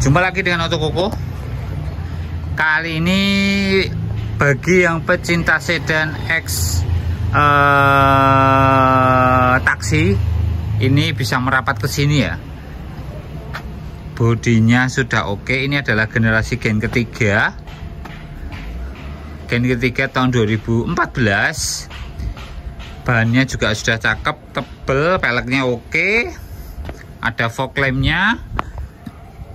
Jumpa lagi dengan Otokoko. Kali ini bagi yang pecinta sedan X taksi, ini bisa merapat ke sini ya. Bodinya sudah oke. Ini adalah generasi gen ketiga. Gen ketiga tahun 2014. Bahannya juga sudah cakep, tebel, peleknya oke. Ada fog lampnya.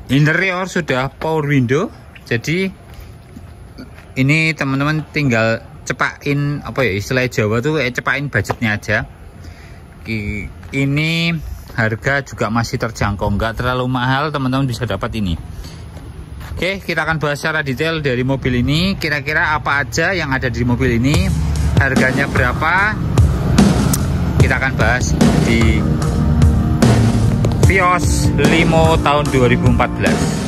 Interior sudah power window. Jadi ini teman-teman tinggal cepain, apa ya istilah Jawa tuh, cepain budgetnya aja. Ini harga juga masih terjangkau, nggak terlalu mahal, teman-teman bisa dapat ini. Oke, kita akan bahas secara detail dari mobil ini. Kira-kira apa aja yang ada di mobil ini, harganya berapa, kita akan bahas di Vios Limo tahun 2014.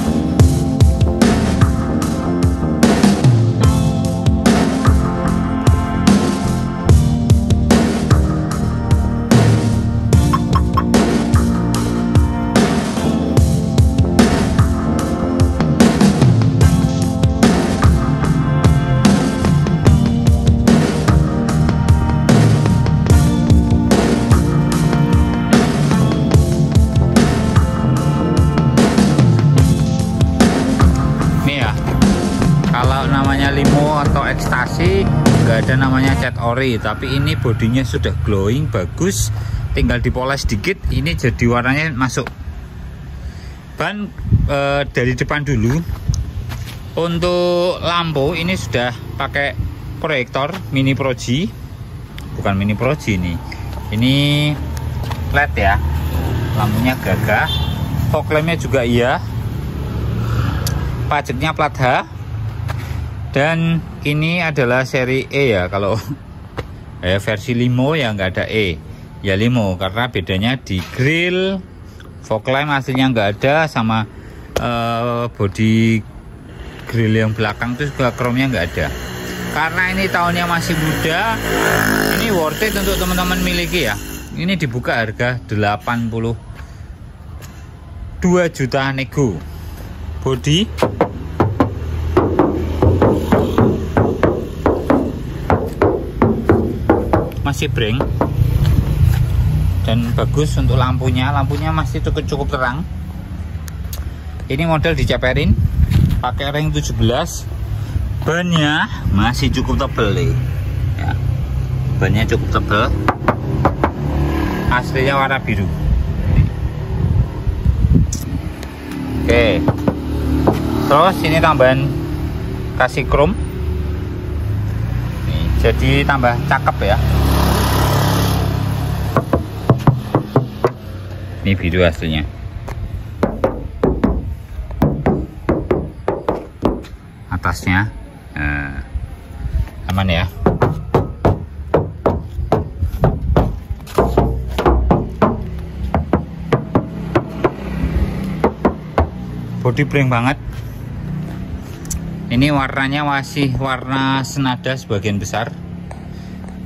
Kalau namanya limo atau ekstasi nggak ada namanya cat ori, tapi ini bodinya sudah glowing, bagus, tinggal dipoles dikit, ini jadi warnanya masuk. Ban dari depan dulu. Untuk lampu ini sudah pakai proyektor mini proji, bukan mini proji ini LED ya, lampunya gagah, fog lampnya juga iya, pajaknya plat H. Dan ini adalah seri E ya, kalau versi limo ya nggak ada E ya, limo, karena bedanya di grill, fog lamp aslinya nggak ada, sama body grill yang belakang itu juga chrome-nya nggak ada. Karena ini tahunnya masih muda, ini worth it untuk teman-teman miliki ya. Ini dibuka harga 82 juta nego. Body masih breng dan bagus. Untuk lampunya masih cukup terang. Ini model diceperin pakai ring 17. Bannya masih cukup tebel nih ya. Bannya cukup tebel, aslinya warna biru. Oke, terus ini tambahan kasih chrome nih, jadi tambah cakep ya. Ini biru aslinya. Atasnya aman ya. Body breng banget. Ini warnanya masih warna senada sebagian besar.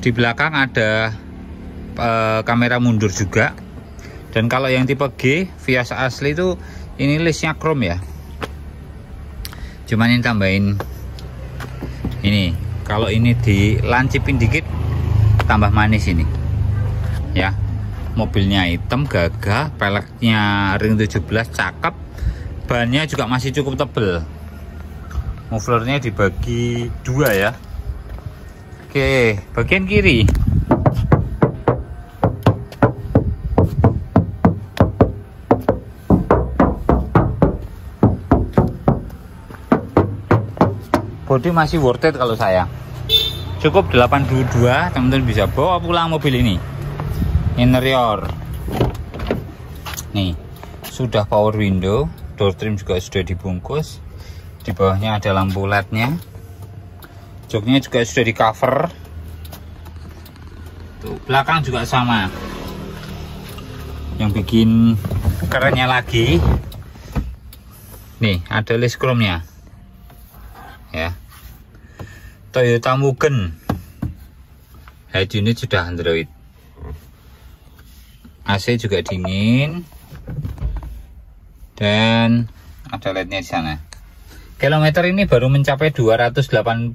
Di belakang ada kamera mundur juga. Dan kalau yang tipe G Vios asli itu ini listnya chrome ya. Cuman ini tambahin ini. Kalau ini dilancipin dikit tambah manis ini. Ya. Mobilnya hitam gagah, peleknya ring 17 cakep. Bannya juga masih cukup tebel. Mufflernya dibagi dua ya. Oke, bagian kiri. Bodi masih worth it kalau saya. Cukup 82, teman-teman bisa bawa pulang mobil ini. Interior nih sudah power window, door trim juga sudah dibungkus. Di bawahnya ada lampu LED-nya. Joknya juga sudah di cover. Tuh, belakang juga sama. Yang bikin kerennya lagi, nih ada list chrome-nya ya. Toyota Mugen head unit sudah Android, AC juga dingin, dan ada LED-nya di sana. Kilometer ini baru mencapai 280.000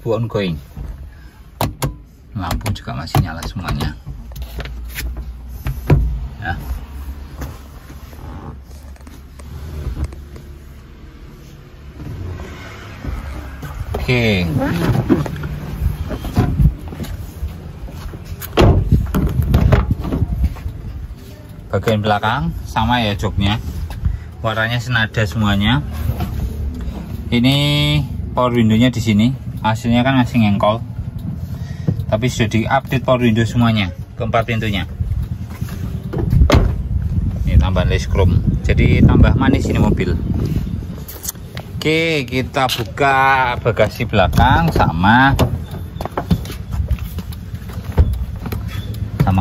ongoing. Lampu juga masih nyala semuanya. Ya. Oke. Bagian belakang sama ya joknya, warnanya senada semuanya. Ini power window-nya di sini, hasilnya kan masih ngengkol, tapi sudah di-update power window semuanya, keempat pintunya. Ini tambah lace chrome, jadi tambah manis ini mobil. Oke, kita buka bagasi belakang sama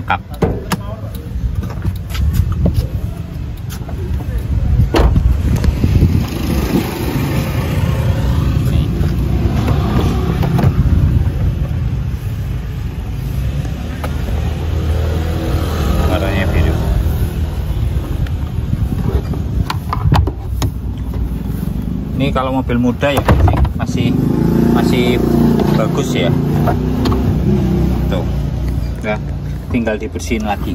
kap. Warnanya biru. Ini kalau mobil muda ya masih bagus ya. Tuh, ya, tinggal dibersihin lagi.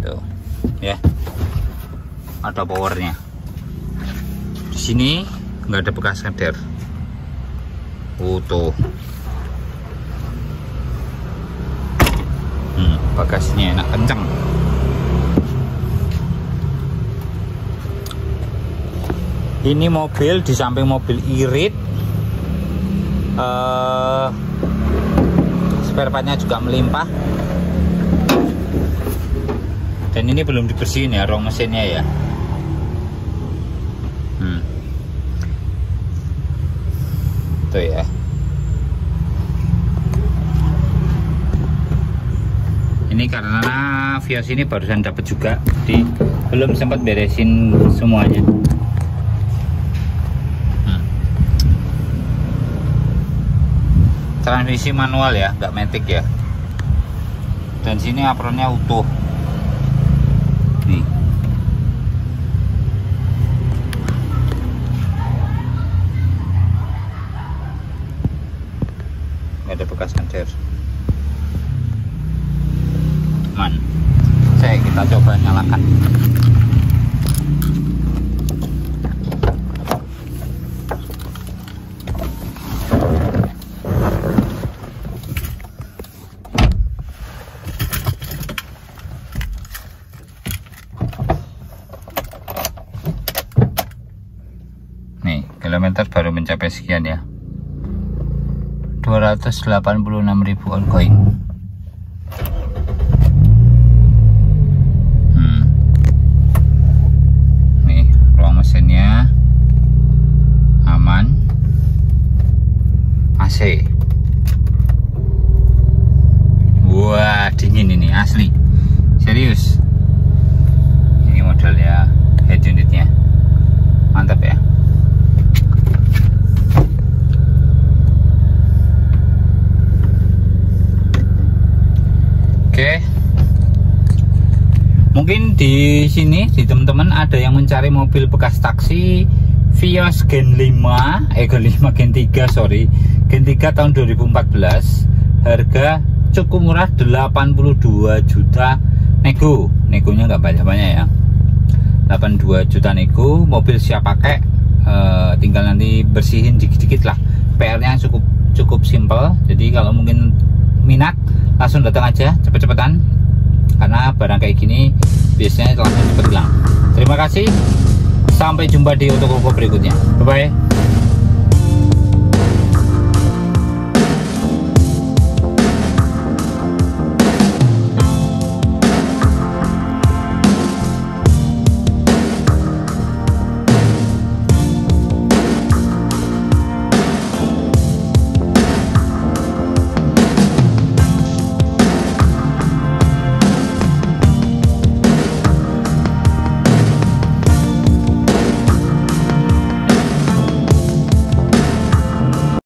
Tuh, ya, ada powernya. Di sini nggak ada bekas keder. Tuh. Bagasinya enak kencang. Ini mobil di samping mobil irit, spare partnya juga melimpah. Dan ini belum dibersihin ya rong mesinnya ya. Tuh ya. Ini karena Vios ini barusan dapat juga, jadi belum sempat beresin semuanya. Transmisi manual ya, nggak matic ya. Dan sini apronnya utuh. Nih. Nggak ada bekas keder. Aman. Kita coba nyalakan. Nih, kilometer baru mencapai sekian ya. 286.000 ongoing. Mesinnya aman, AC. Wah, dingin ini asli, serius. Ini modelnya head unitnya mantap ya. Oke. Mungkin di sini di teman-teman ada yang mencari mobil bekas taksi Vios Gen 5, Gen 3 sorry, Gen 3 tahun 2014. Harga cukup murah, 82 juta nego. Negonya nggak banyak-banyak ya. 82 juta nego, mobil siap pakai, tinggal nanti bersihin dikit-dikit lah. PR-nya cukup simple. Jadi kalau mungkin minat langsung datang aja cepet-cepetan. Karena barang kayak gini biasanya langsung cepet hilang. Terima kasih, sampai jumpa di Otokoko berikutnya. Bye bye.